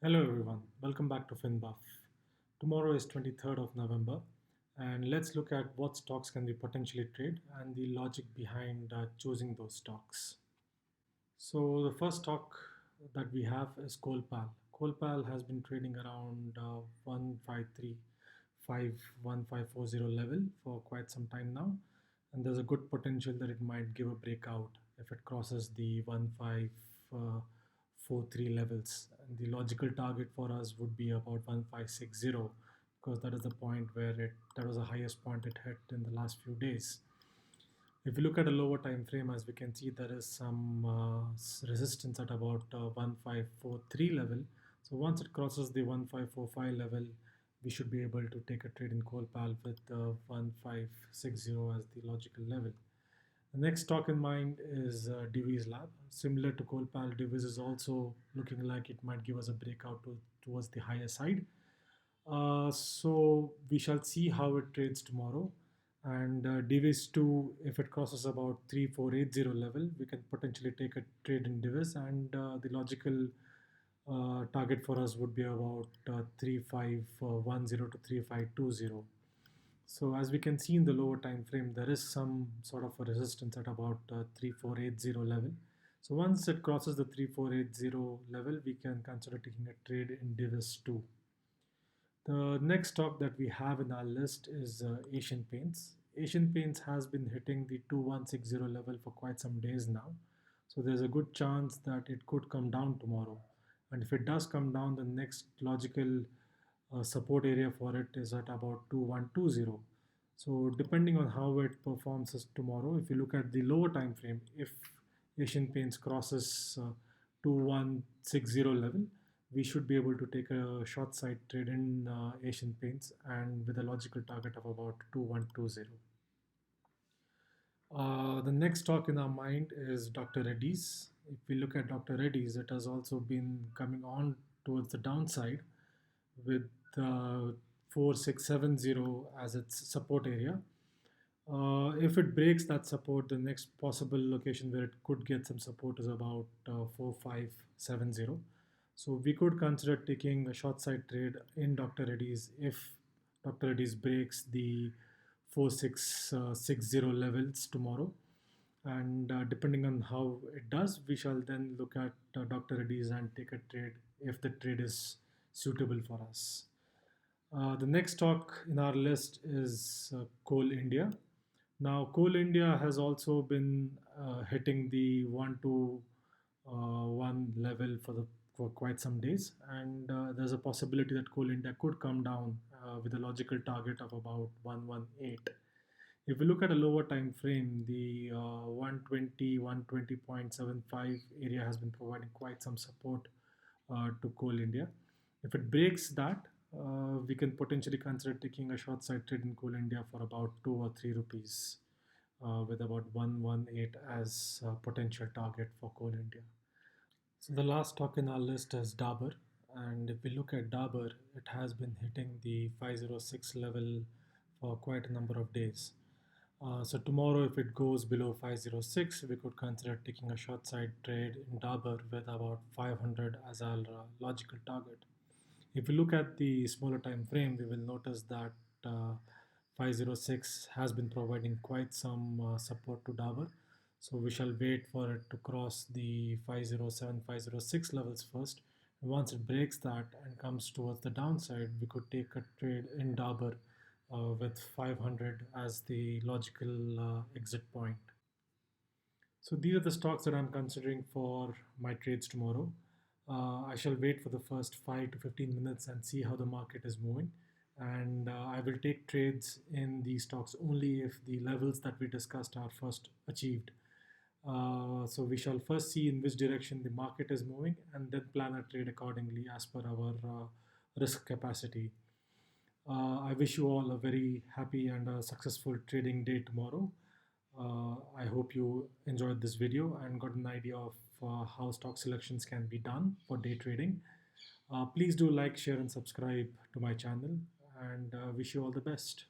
Hello everyone, welcome back to FinBuff. Tomorrow is 23rd of November and let's look at what stocks can be potentially traded and the logic behind choosing those stocks. So the first stock that we have is Colpal. Colpal has been trading around 1540 level for quite some time now, and there's a good potential that it might give a breakout if it crosses the 1543 levels. And the logical target for us would be about 1560 because that is the point where that was the highest point it hit in the last few days. If you look at a lower time frame, as we can see, there is some resistance at about 1543 level. So once it crosses the 1545 level, we should be able to take a trade in Colpal with 1560 as the logical level. The next stock in mind is Divi's Lab. Similar to Colpal, Divi's is also looking like it might give us a breakout towards the higher side. So we shall see how it trades tomorrow. And Divis 2, if it crosses about 3480 level, we can potentially take a trade in Divis. And the logical target for us would be about 3510 to 3520. So as we can see in the lower time frame, there is some sort of a resistance at about 3480 level. So once it crosses the 3480 level, we can consider taking a trade in Divis 2. The next stock that we have in our list is Asian Paints. Asian Paints has been hitting the 2160 level for quite some days now. So there's a good chance that it could come down tomorrow. And if it does come down, the next logical support area for it is at about 2120. So depending on how it performs tomorrow, if you look at the lower time frame, if Asian Paints crosses 2160 level, we should be able to take a short side trade in Asian Paints and with a logical target of about 2120. The next stock in our mind is Dr. Reddy's. If we look at Dr. Reddy's, it has also been coming on towards the downside with 4670 as its support area. If it breaks that support, the next possible location where it could get some support is about 4570. So we could consider taking a short side trade in Dr. Reddy's if Dr. Reddy's breaks the 4660 levels tomorrow. And depending on how it does, we shall then look at Dr. Reddy's and take a trade if the trade is suitable for us. The next stock in our list is Coal India. Now, Coal India has also been hitting the 1 to 1 level for quite some days, and there's a possibility that Coal India could come down with a logical target of about 118. If we look at a lower time frame, the 120.75 area has been providing quite some support to Coal India. If it breaks that, we can potentially consider taking a short side trade in Coal India for about 2 or 3 rupees, with about 118 as a potential target for Coal India. So the last stock in our list is Dabur, and if we look at Dabur, it has been hitting the 506 level for quite a number of days. So tomorrow, if it goes below 506, we could consider taking a short side trade in Dabur with about 500 as our logical target. If you look at the smaller time frame, we will notice that 506 has been providing quite some support to Dabur. So we shall wait for it to cross the 507, 506 levels first. And once it breaks that and comes towards the downside, we could take a trade in Dabur with 500 as the logical exit point. So these are the stocks that I'm considering for my trades tomorrow. I shall wait for the first 5 to 15 minutes and see how the market is moving. And I will take trades in these stocks only if the levels that we discussed are first achieved. So we shall first see in which direction the market is moving and then plan a trade accordingly as per our risk capacity. I wish you all a very happy and a successful trading day tomorrow. I hope you enjoyed this video and got an idea of how stock selections can be done for day trading. Please do like, share, and subscribe to my channel, and wish you all the best.